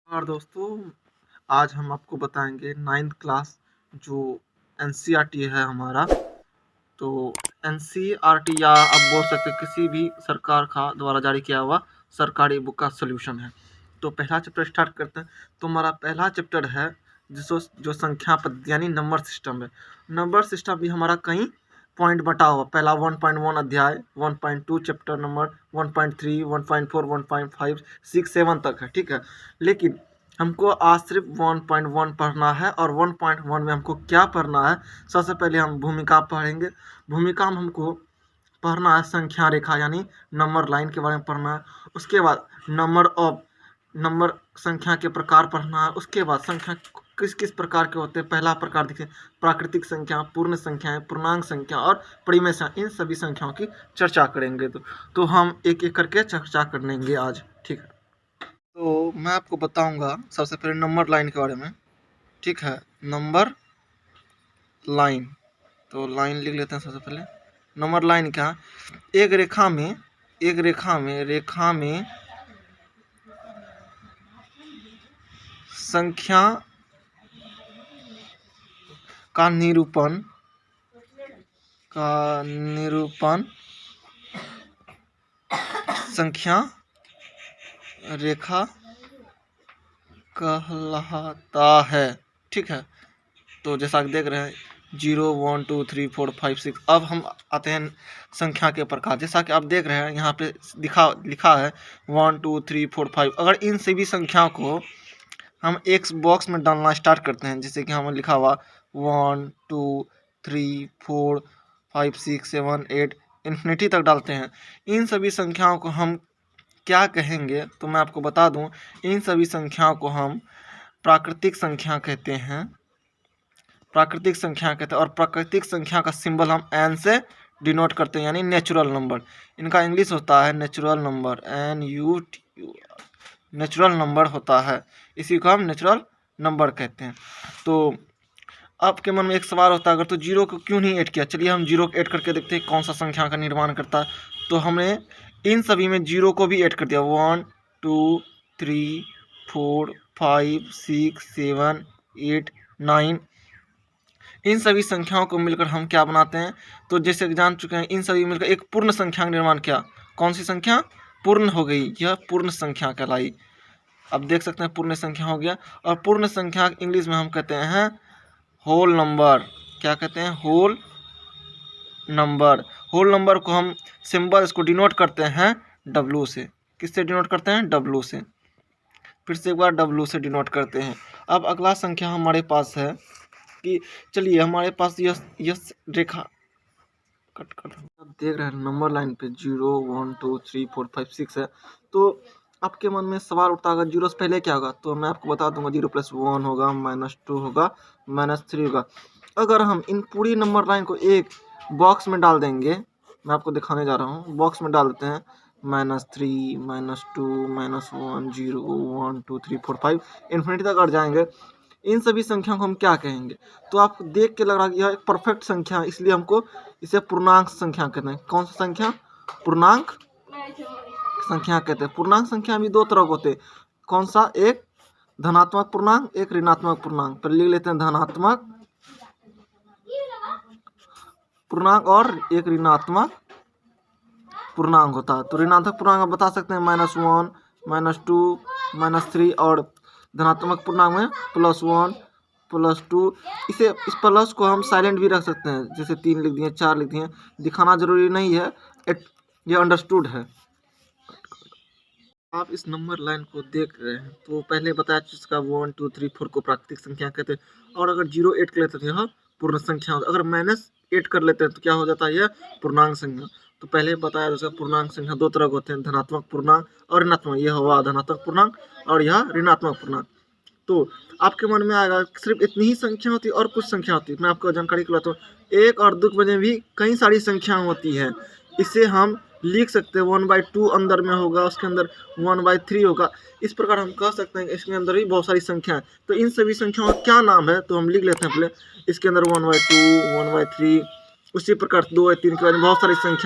और दोस्तों, आज हम आपको बताएंगे 9th क्लास जो एनसीईआरटी है हमारा। तो एनसीईआरटी या आप बोल सकते हैं किसी भी सरकार का द्वारा जारी किया हुआ सरकारी बुक का सोल्यूशन है। तो पहला चैप्टर स्टार्ट करते हैं। तो हमारा पहला चैप्टर है जिसको जो संख्या पद्धति यानी नंबर सिस्टम है। नंबर सिस्टम भी हमारा कई पॉइंट बटा हुआ। पहला 1.1 अध्याय, 1.2 चैप्टर नंबर, 1.3, 1.4, 1.5, 6, 7 तक है, ठीक है। लेकिन हमको आज सिर्फ 1.1 पढ़ना है। और 1.1 में हमको क्या पढ़ना है? सबसे पहले हम भूमिका पढ़ेंगे। भूमिका में हमको पढ़ना है संख्या रेखा यानी नंबर लाइन के बारे में पढ़ना है। उसके बाद नंबर संख्या के प्रकार पढ़ना है। उसके बाद संख्या किस किस प्रकार के होते हैं। पहला प्रकार देखिए, प्राकृतिक संख्या, पूर्ण संख्याएं, पूर्णांक संख्या और परिमेय संख्या। इन सभी संख्याओं की चर्चा करेंगे। तो हम एक एक करके चर्चा करेंगे आज, ठीक है। तो मैं आपको बताऊंगा सबसे पहले नंबर लाइन के बारे में, ठीक है। नंबर लाइन, तो लाइन लिख लेते हैं सबसे पहले। नंबर लाइन क्या? एक रेखा में संख्या का निरूपण संख्या रेखा कहलाता है, ठीक है। तो जैसा कि देख रहे हैं 0, 1, 2, 3, 4, 5, 6। अब हम आते हैं संख्या के प्रकार। जैसा कि आप देख रहे हैं यहाँ पे लिखा है 1, 2, 3, 4, 5। अगर इन सभी संख्याओं को हम एक बॉक्स में डालना स्टार्ट करते हैं, जैसे कि हमें लिखा हुआ 1, 2, 3, 4, 5, 6, 7, 8 इन्फिनिटी तक डालते हैं। इन सभी संख्याओं को हम क्या कहेंगे? तो मैं आपको बता दूं, इन सभी संख्याओं को हम प्राकृतिक संख्या कहते हैं। और प्राकृतिक संख्या का सिंबल हम एन से डिनोट करते हैं, यानी नेचुरल नंबर। इनका इंग्लिश होता है नेचुरल नंबर, नेचुरल नंबर होता है। इसी को हम नेचुरल नंबर कहते हैं। तो आपके मन में एक सवाल होता है, अगर तो जीरो को क्यों नहीं ऐड किया? चलिए हम जीरो को ऐड करके देखते हैं कौन सा संख्या का निर्माण करता है। तो हमने इन सभी में जीरो को भी ऐड कर दिया। 1, 2, 3, 4, 5, 6, 7, 8, 9। इन सभी संख्याओं को मिलकर हम क्या बनाते हैं? तो जैसे जान चुके हैं, इन सभी मिलकर एक पूर्ण संख्या का निर्माण किया। कौन सी संख्या पूर्ण हो गई? यह पूर्ण संख्या कहलाई। अब देख सकते हैं पूर्ण संख्या हो गया। और पूर्ण संख्या इंग्लिश में हम कहते हैं होल नंबर। क्या कहते हैं? Whole number. होल नंबर को हम सिंबल इसको डिनोट करते हैं W से। किससे डिनोट करते हैं? W से। फिर से एक बार W से डिनोट करते हैं। अब अगला संख्या हमारे पास है कि चलिए हमारे पास यह रेखा अब देख रहे हैं नंबर लाइन पे 0, 1, 2, 3, 4, 5, 6 है। तो आपके मन में सवाल उठता है, अगर 0 से पहले क्या होगा? तो मैं आपको बता दूंगा 0 + 1 होगा, -2 होगा, -3 होगा। अगर हम इन पूरी नंबर लाइन को एक बॉक्स में डाल देंगे, मैं आपको दिखाने जा रहा हूँ। बॉक्स में डाल देते हैं -3, -2, -1, 0, 1, 2, 3, 4, 5 इन्फिनिटी तक अड़ जाएंगे। इन सभी संख्याओं को हम क्या कहेंगे? तो आपको देख के लग रहा है कि यह एक परफेक्ट संख्या है, इसलिए हमको इसे पूर्णांक संख्या कहते हैं। कौन सा संख्या? पूर्णांक संख्या कहते हैं। पूर्णांक संख्या भी दो तरह के होते हैं। कौन सा? एक धनात्मक पूर्णांक, एक ऋणात्मक पूर्णांक। पर लिख लेते हैं धनात्मक पूर्णांक और एक ऋणात्मक पूर्णांक होता है। तो ऋणात्मक पूर्णांक आप बता सकते हैं -1, -2, -3। और धनात्मक पूर्णांक में +1, +2। इस प्लस को हम साइलेंट भी रख सकते हैं, जैसे 3 लिख दिए, 4 लिख दिए। दिखाना जरूरी नहीं है, ये अंडरस्टूड है। आप इस नंबर लाइन को देख रहे हैं तो पहले बताया जिसका 1, 2, 3, 4 को प्राकृतिक संख्या कहते हैं। और अगर 0 ऐड कर लेते थे यह पूर्ण संख्या। अगर -8 कर लेते हैं तो क्या हो जाता है? यह पूर्णांक संख्या। तो पहले बताया जैसे पूर्णांक संख्या दो तरह के होते हैं, धनात्मक पूर्णांक और ऋणात्मक। यह हुआ धनात्मक पूर्णांक और यह ऋणात्मक पूर्णांक। तो आपके मन में आएगा सिर्फ इतनी ही संख्या होती है और कुछ संख्या होती है। मैं आपको जानकारी दिलाता हूँ, एक और दो में भी कई सारी संख्याएं होती है। इसे हम लिख सकते हैं 1/2 अंदर में होगा, उसके अंदर 1/3 होगा। इस प्रकार हम कह सकते हैं इसके अंदर भी बहुत सारी संख्याएं। तो इन सभी संख्याओं का क्या नाम है? तो हम लिख लेते हैं पहले। इसके अंदर 1/2, 1/3, उसी प्रकार 2/3 के बाद बहुत सारी संख्या